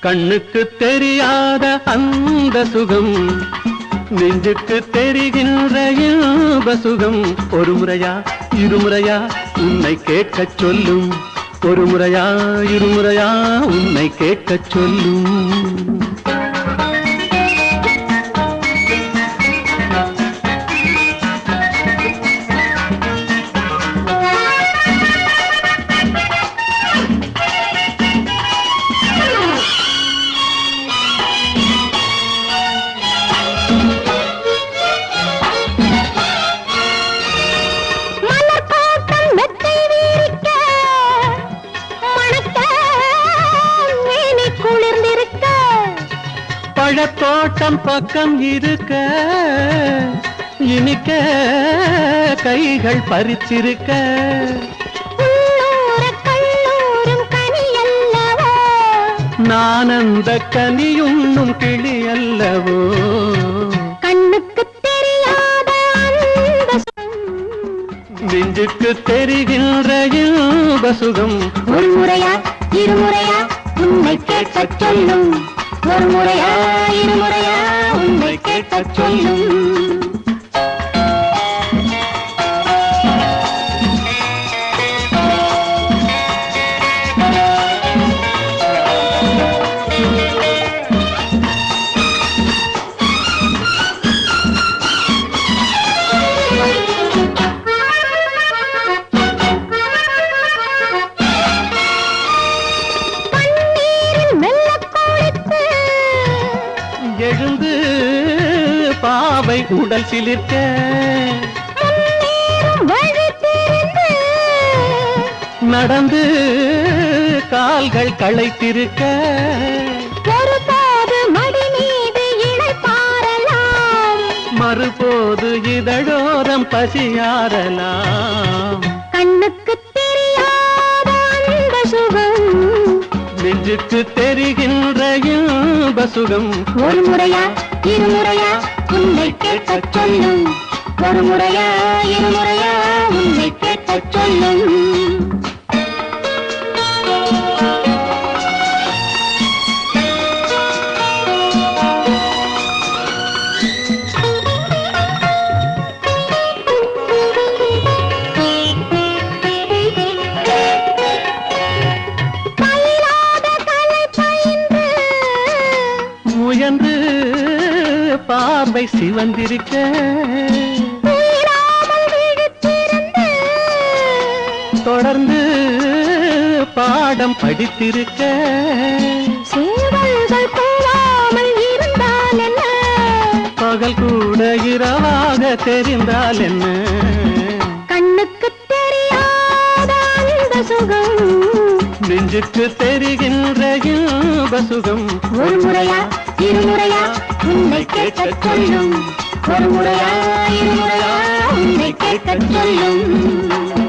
கண்ணுக்கு தெரியாத அந்த சுகம் நெஞ்சுக்கு தெரிகின்ற இன்ப சுகம் ஒரு முறையா இருமுறையா உன்னை கேட்கச் சொல்லும் ஒரு முறையா இருமுறையா உன்னை கேட்கச் சொல்லும் பழத்தோட்டம் பக்கம் இருக்க இனிக்க கைகள் பறிச்சிருக்க நான் அந்த கனியுண்ணும் கிளி அல்லவோ கண்ணுக்கு தெரியாத நெஞ்சுக்கு தெரிகின்ற இன்ப சுகம் ஒரு முறையா இருமுறையா உன்னை கேட்கச் சொல்லும் ஒரு முறையா இருமுறையா உன்னை கேட்கச் சொல்லும் எழுந்து பாவை உடல் சிலிர்க்க நடந்து கால்கள் களைத்திருக்க மறுபோது இதழோரம் பசியாரலாம் கண்ணுக்கு தெரியாத அந்த சுகம் நெஞ்சுக்கு தெரிகின்ற இன்ப சுகம் ஒரு முறையா இருமுறையா உன்னை கேட்கச் சொல்லும் ஒரு முறையா இருமுறையா உன்னை கேட்கச் சொல்லும் முயன்று பார்வை சிவந்திருக்க தொடர்ந்து பாடம் படித்திருக்க சேவல்கள் கூவாமல் இருந்தால் என்ன பகல் கூட இரவாக தெரிந்தால் என்ன கண்ணுக்கு தெரியாத அந்த சுகம் நெஞ்சுக்கு தெரிகின்ற இன்ப சுகம் ஒரு முறையா இருமுறையா உன்னை கேட்கச் சொல்லும் ஒரு முறையா இருமுறையா உன்னை கேட்கச் சொல்லும்